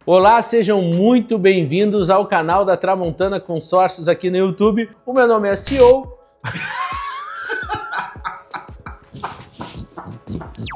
Olá, sejam muito bem-vindos ao canal da Tramontana Consórcios aqui no YouTube. O meu nome é CEO.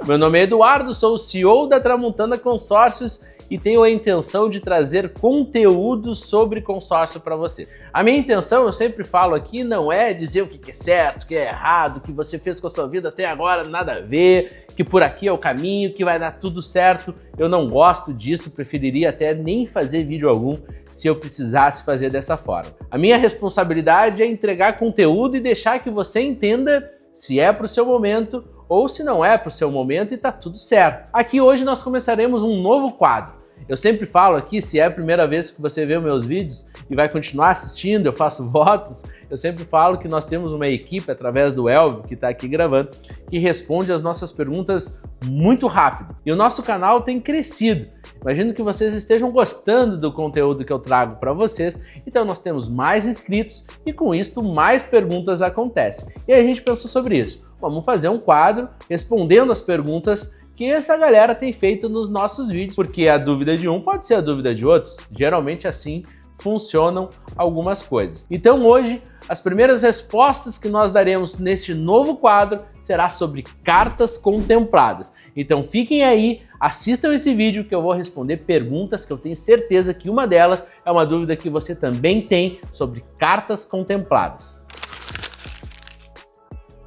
Meu nome é Eduardo, sou o CEO da Tramontana Consórcios e tenho a intenção de trazer conteúdo sobre consórcio para você. A minha intenção, eu sempre falo aqui, não é dizer o que é certo, o que é errado, o que você fez com a sua vida até agora, nada a ver, que por aqui é o caminho, que vai dar tudo certo. Eu não gosto disso, preferiria até nem fazer vídeo algum se eu precisasse fazer dessa forma. A minha responsabilidade é entregar conteúdo e deixar que você entenda se é para o seu momento ou se não é para o seu momento e tá tudo certo. Aqui hoje nós começaremos um novo quadro. Eu sempre falo aqui, se é a primeira vez que você vê os meus vídeos e vai continuar assistindo, eu faço votos, eu sempre falo que nós temos uma equipe através do Elvio, que está aqui gravando, que responde as nossas perguntas muito rápido. E o nosso canal tem crescido. Imagino que vocês estejam gostando do conteúdo que eu trago para vocês, então nós temos mais inscritos e com isso mais perguntas acontecem. E a gente pensou sobre isso. Vamos fazer um quadro respondendo as perguntas que essa galera tem feito nos nossos vídeos, porque a dúvida de um pode ser a dúvida de outros. Geralmente assim funcionam algumas coisas. Então hoje, as primeiras respostas que nós daremos neste novo quadro será sobre cartas contempladas. Então fiquem aí, assistam esse vídeo que eu vou responder perguntas que eu tenho certeza que uma delas é uma dúvida que você também tem sobre cartas contempladas.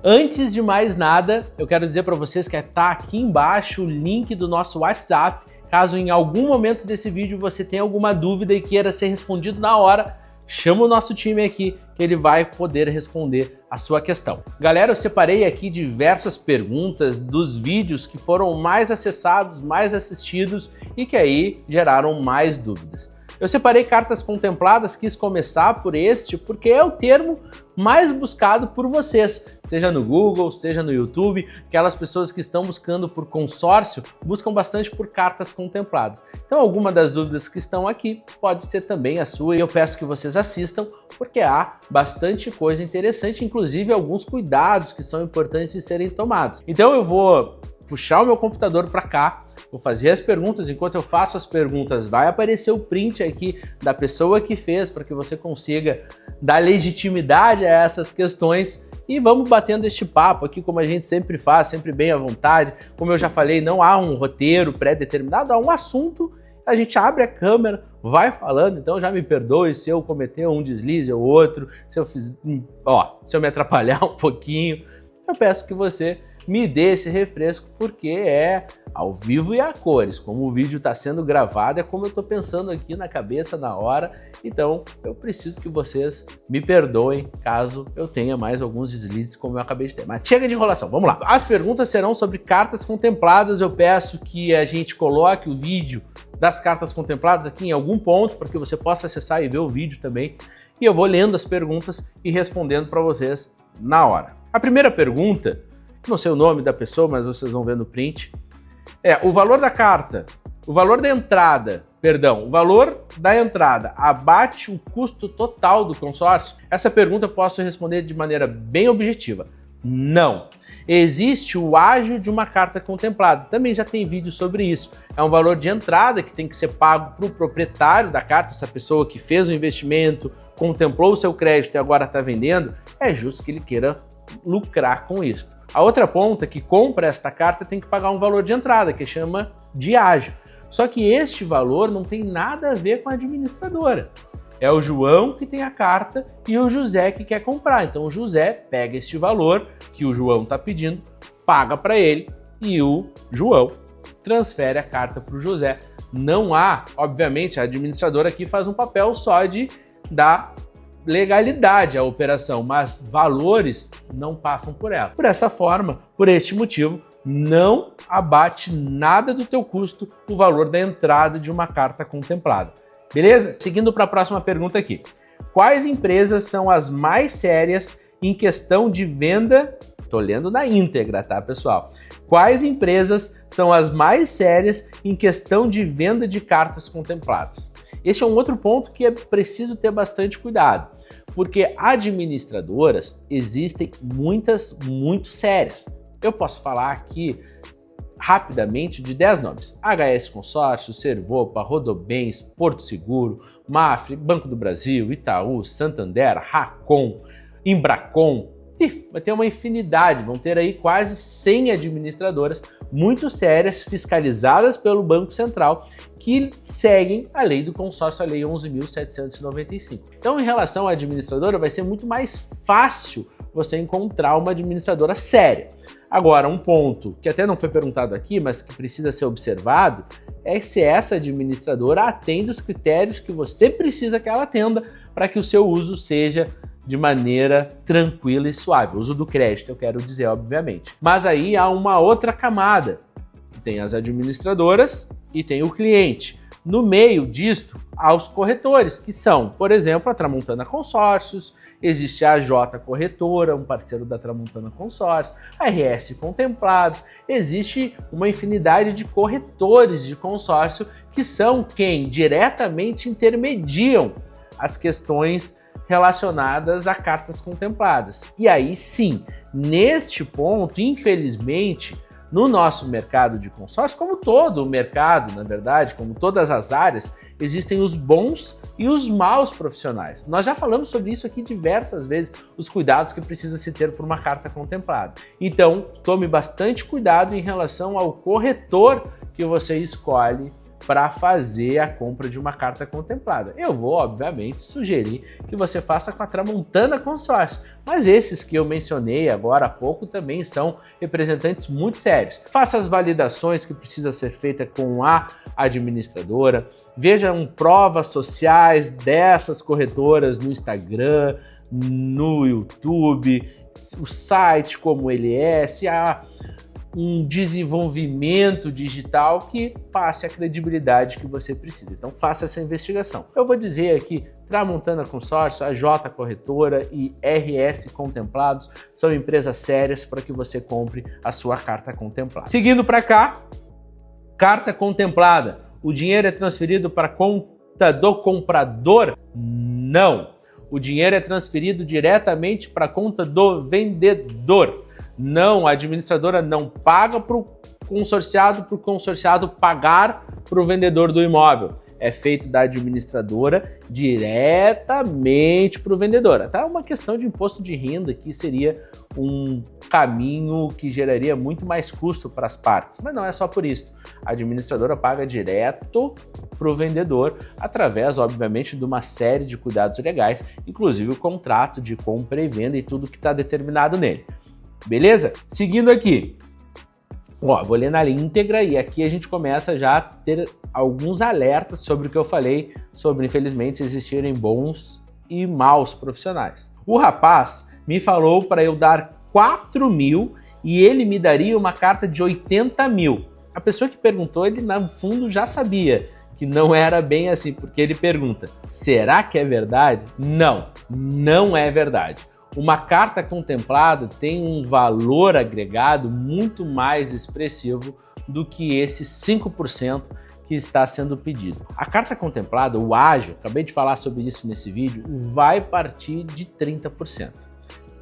Antes de mais nada, eu quero dizer para vocês que está aqui embaixo o link do nosso WhatsApp. Caso em algum momento desse vídeo você tenha alguma dúvida e queira ser respondido na hora, chama o nosso time aqui que ele vai poder responder a sua questão. Galera, eu separei aqui diversas perguntas dos vídeos que foram mais acessados, mais assistidos e que aí geraram mais dúvidas. Eu separei cartas contempladas, quis começar por este, porque é o termo mais buscado por vocês, seja no Google, seja no YouTube. Aquelas pessoas que estão buscando por consórcio, buscam bastante por cartas contempladas. Então alguma das dúvidas que estão aqui pode ser também a sua e eu peço que vocês assistam, porque há bastante coisa interessante, inclusive alguns cuidados que são importantes de serem tomados. Então eu vou puxar o meu computador para cá, vou fazer as perguntas. Enquanto eu faço as perguntas, vai aparecer o print aqui da pessoa que fez para que você consiga dar legitimidade a essas questões e vamos batendo este papo aqui como a gente sempre faz, sempre bem à vontade. Como eu já falei, não há um roteiro pré-determinado, há um assunto, a gente abre a câmera, vai falando. Então já me perdoe se eu cometer um deslize ou outro, se eu me atrapalhar um pouquinho, eu peço que você me dê esse refresco, porque é ao vivo e a cores. Como o vídeo está sendo gravado, é como eu estou pensando aqui na cabeça na hora, então eu preciso que vocês me perdoem caso eu tenha mais alguns deslizes como eu acabei de ter. Mas chega de enrolação, vamos lá. As perguntas serão sobre cartas contempladas. Eu peço que a gente coloque o vídeo das cartas contempladas aqui em algum ponto, para que você possa acessar e ver o vídeo também. E eu vou lendo as perguntas e respondendo para vocês na hora. A primeira pergunta, não sei o nome da pessoa, mas vocês vão ver no print, o valor da carta, o valor da entrada abate o custo total do consórcio? Essa pergunta eu posso responder de maneira bem objetiva. Não. Existe o ágio de uma carta contemplada. Também já tem vídeo sobre isso. É um valor de entrada que tem que ser pago para o proprietário da carta, essa pessoa que fez o investimento, contemplou o seu crédito e agora está vendendo, é justo que ele queira lucrar com isso. A outra ponta que compra esta carta tem que pagar um valor de entrada, que chama de ágio. Só que este valor não tem nada a ver com a administradora. É o João que tem a carta e o José que quer comprar. Então o José pega este valor que o João está pedindo, paga para ele e o João transfere a carta para o José. Não há, obviamente, a administradora aqui faz um papel só de dar legalidade à operação, mas valores não passam por ela. Por essa forma, por este motivo, não abate nada do teu custo o valor da entrada de uma carta contemplada. Beleza? Seguindo para a próxima pergunta aqui. Quais empresas são as mais sérias em questão de venda? Tô lendo na íntegra, tá, pessoal? Quais empresas são as mais sérias em questão de venda de cartas contempladas? Este é um outro ponto que é preciso ter bastante cuidado, porque administradoras existem muitas muito sérias. Eu posso falar aqui rapidamente de 10 nomes: HS Consórcio, Servopa, Rodobens, Porto Seguro, Mafre, Banco do Brasil, Itaú, Santander, Racon, Embracon. E vai ter uma infinidade, vão ter aí quase 100 administradoras muito sérias, fiscalizadas pelo Banco Central, que seguem a lei do consórcio, a lei 11.795. Então, em relação à administradora, vai ser muito mais fácil você encontrar uma administradora séria. Agora, um ponto que até não foi perguntado aqui, mas que precisa ser observado, é se essa administradora atende os critérios que você precisa que ela atenda para que o seu uso seja de maneira tranquila e suave. O uso do crédito, eu quero dizer, obviamente. Mas aí há uma outra camada. Tem as administradoras e tem o cliente. No meio disto, há os corretores, que são, por exemplo, a Tramontana Consórcios, existe a AJ Corretora, um parceiro da Tramontana Consórcios, a RS Contemplados, existe uma infinidade de corretores de consórcio que são quem diretamente intermediam as questões relacionadas a cartas contempladas. E aí sim, neste ponto, infelizmente, no nosso mercado de consórcio, como todo o mercado, na verdade, como todas as áreas, existem os bons e os maus profissionais. Nós já falamos sobre isso aqui diversas vezes, os cuidados que precisa se ter por uma carta contemplada. Então, tome bastante cuidado em relação ao corretor que você escolhe para fazer a compra de uma carta contemplada. Eu vou, obviamente, sugerir que você faça com a Tramontana Consórcio, mas esses que eu mencionei agora há pouco também são representantes muito sérios. Faça as validações que precisa ser feita com a administradora, vejam provas sociais dessas corretoras no Instagram, no YouTube, o site como ele é, se há um desenvolvimento digital que passe a credibilidade que você precisa. Então faça essa investigação. Eu vou dizer aqui, Tramontana Consórcio, AJ Corretora e RS Contemplados são empresas sérias para que você compre a sua carta contemplada. Seguindo para cá, carta contemplada. O dinheiro é transferido para a conta do comprador? Não. O dinheiro é transferido diretamente para a conta do vendedor. Não, a administradora não paga para o consorciado pagar para o vendedor do imóvel. É feito da administradora diretamente para o vendedor. Até uma questão de imposto de renda que seria um caminho que geraria muito mais custo para as partes. Mas não é só por isso. A administradora paga direto para o vendedor através, obviamente, de uma série de cuidados legais, inclusive o contrato de compra e venda e tudo que está determinado nele. Beleza? Seguindo aqui, vou ler na íntegra e aqui a gente começa já a ter alguns alertas sobre o que eu falei sobre, infelizmente, existirem bons e maus profissionais. O rapaz me falou para eu dar 4 mil e ele me daria uma carta de 80 mil. A pessoa que perguntou, ele no fundo já sabia que não era bem assim, porque ele pergunta, será que é verdade? Não, não é verdade. Uma carta contemplada tem um valor agregado muito mais expressivo do que esse 5% que está sendo pedido. A carta contemplada, o ágio, acabei de falar sobre isso nesse vídeo, vai partir de 30%.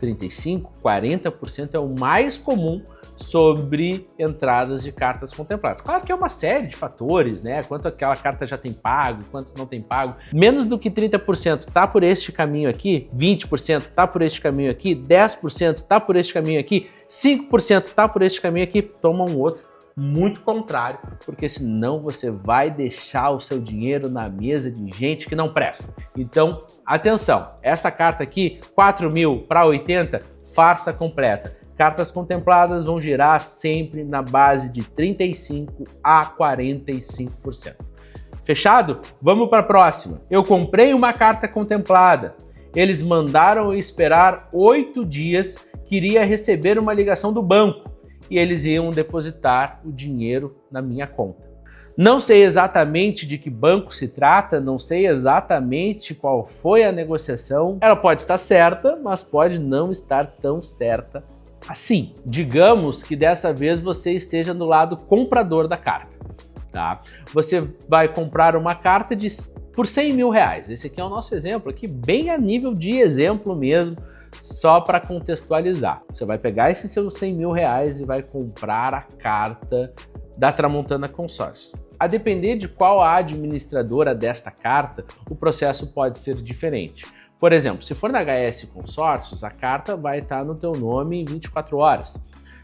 35%, 40% é o mais comum sobre entradas de cartas contempladas. Claro que é uma série de fatores, né? Quanto aquela carta já tem pago, quanto não tem pago. Menos do que 30% tá por este caminho aqui, 20% tá por este caminho aqui, 10% tá por este caminho aqui, 5% tá por este caminho aqui, toma um outro muito contrário, porque senão você vai deixar o seu dinheiro na mesa de gente que não presta. Então, atenção, essa carta aqui, 4 mil para 80, farsa completa. Cartas contempladas vão girar sempre na base de 35% a 45%. Fechado? Vamos para a próxima. Eu comprei uma carta contemplada. Eles mandaram eu esperar 8 dias que iria receber uma ligação do banco e eles iam depositar o dinheiro na minha conta. Não sei exatamente de que banco se trata, não sei exatamente qual foi a negociação. Ela pode estar certa, mas pode não estar tão certa assim. Digamos que dessa vez você esteja no lado comprador da carta, tá? Você vai comprar uma carta de por 100 mil reais. Esse aqui é o nosso exemplo aqui, bem a nível de exemplo mesmo, só para contextualizar. Você vai pegar esses seus 100 mil reais e vai comprar a carta da Tramontana Consórcios. A depender de qual a administradora desta carta, o processo pode ser diferente. Por exemplo, se for na HS Consórcios, a carta vai estar no teu nome em 24 horas.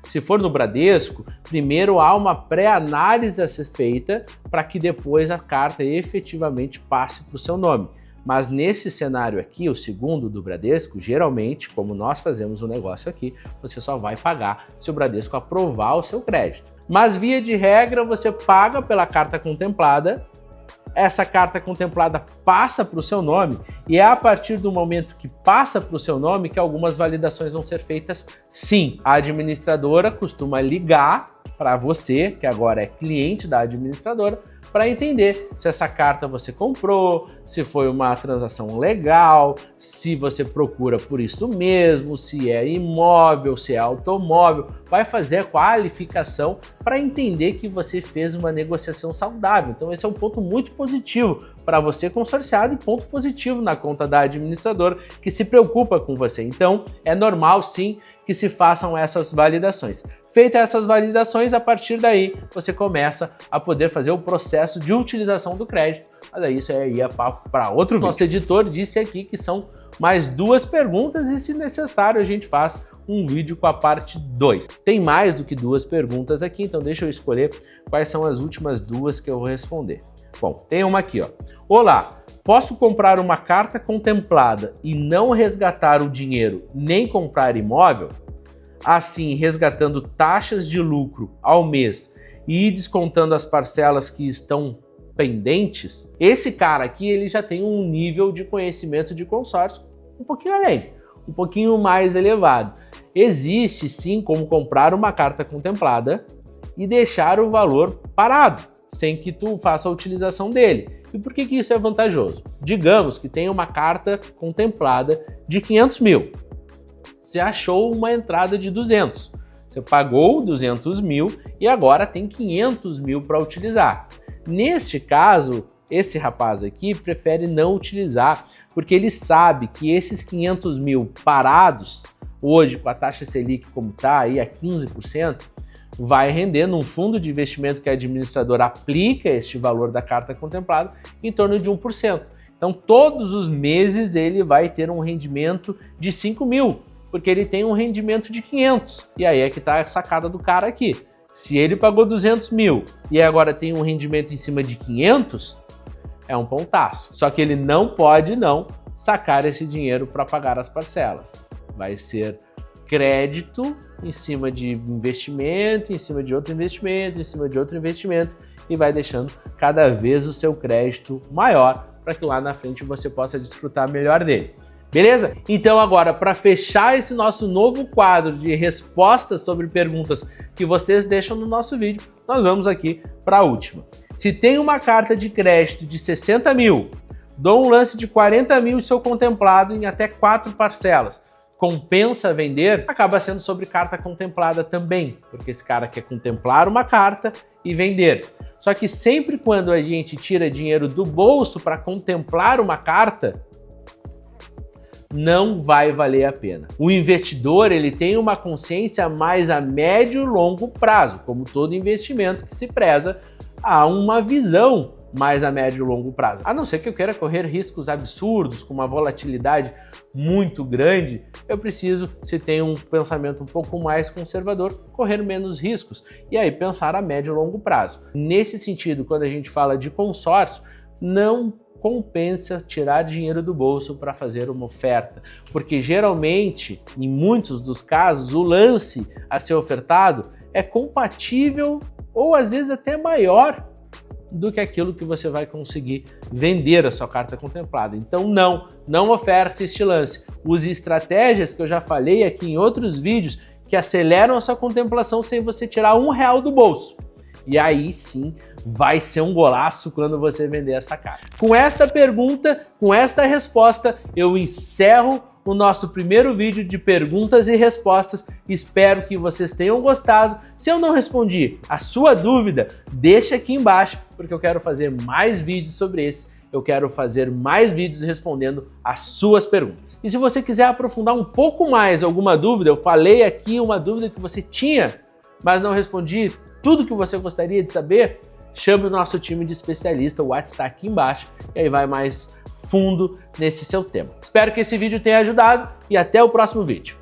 Se for no Bradesco, primeiro há uma pré-análise a ser feita para que depois a carta efetivamente passe para o seu nome. Mas nesse cenário aqui, o segundo do Bradesco, geralmente, como nós fazemos o negócio aqui, você só vai pagar se o Bradesco aprovar o seu crédito. Mas via de regra, você paga pela carta contemplada, essa carta contemplada passa para o seu nome e é a partir do momento que passa para o seu nome que algumas validações vão ser feitas sim. A administradora costuma ligar para você, que agora é cliente da administradora, para entender se essa carta você comprou, se foi uma transação legal, se você procura por isso mesmo, se é imóvel, se é automóvel. Vai fazer a qualificação para entender que você fez uma negociação saudável. Então esse é um ponto muito positivo para você consorciado e ponto positivo na conta da administradora que se preocupa com você. Então é normal sim que se façam essas validações. Feitas essas validações, a partir daí você começa a poder fazer o processo de utilização do crédito. Mas aí isso aí é papo para outro vídeo. Nosso editor disse aqui que são mais 2 perguntas e se necessário a gente faz um vídeo com a parte 2. Tem mais do que 2 perguntas aqui, então deixa eu escolher quais são as últimas 2 que eu vou responder. Bom, tem uma aqui, ó. Olá, posso comprar uma carta contemplada e não resgatar o dinheiro nem comprar imóvel? Assim, resgatando taxas de lucro ao mês e descontando as parcelas que estão pendentes? Esse cara aqui, ele já tem um nível de conhecimento de consórcio um pouquinho além, um pouquinho mais elevado. Existe sim como comprar uma carta contemplada e deixar o valor parado, sem que tu faça a utilização dele. E por que isso é vantajoso? Digamos que tem uma carta contemplada de 500 mil. Você achou uma entrada de 200. Você pagou 200 mil e agora tem 500 mil para utilizar. Neste caso, esse rapaz aqui prefere não utilizar, porque ele sabe que esses 500 mil parados, hoje com a taxa Selic como está aí a 15%, vai render num fundo de investimento que a administradora aplica este valor da carta contemplada em torno de 1%. Então, todos os meses ele vai ter um rendimento de 5 mil, porque ele tem um rendimento de 500. E aí é que está a sacada do cara aqui. Se ele pagou 200 mil e agora tem um rendimento em cima de 500, é um pontaço. Só que ele não pode não sacar esse dinheiro para pagar as parcelas. Vai ser crédito em cima de investimento, em cima de outro investimento, em cima de outro investimento e vai deixando cada vez o seu crédito maior para que lá na frente você possa desfrutar melhor dele. Beleza? Então agora, para fechar esse nosso novo quadro de respostas sobre perguntas que vocês deixam no nosso vídeo, nós vamos aqui para a última. Se tem uma carta de crédito de 60 mil, dou um lance de 40 mil e sou contemplado em até 4 parcelas, compensa vender? Acaba sendo sobre carta contemplada também, porque esse cara quer contemplar uma carta e vender. Só que sempre quando a gente tira dinheiro do bolso para contemplar uma carta, não vai valer a pena. O investidor, ele tem uma consciência mais a médio e longo prazo, como todo investimento que se preza a uma visão mais a médio e longo prazo. A não ser que eu queira correr riscos absurdos, com uma volatilidade muito grande, eu preciso, se tem um pensamento um pouco mais conservador, correr menos riscos e aí pensar a médio e longo prazo. Nesse sentido, quando a gente fala de consórcio, não compensa tirar dinheiro do bolso para fazer uma oferta, porque geralmente, em muitos dos casos, o lance a ser ofertado é compatível ou às vezes até maior do que aquilo que você vai conseguir vender a sua carta contemplada. Então não oferte este lance. Use estratégias que eu já falei aqui em outros vídeos que aceleram a sua contemplação sem você tirar R$1 do bolso. E aí sim vai ser um golaço quando você vender essa carta. Com esta pergunta, com esta resposta, eu encerro o nosso primeiro vídeo de perguntas e respostas. Espero que vocês tenham gostado. Se eu não respondi a sua dúvida, deixa aqui embaixo, porque eu quero fazer mais vídeos sobre esse eu quero fazer mais vídeos respondendo as suas perguntas. E se você quiser aprofundar um pouco mais alguma dúvida, eu falei aqui uma dúvida que você tinha, mas não respondi tudo que você gostaria de saber, chame o nosso time de especialista, o WhatsApp está aqui embaixo, e aí vai mais fundo nesse seu tema. Espero que esse vídeo tenha ajudado e até o próximo vídeo.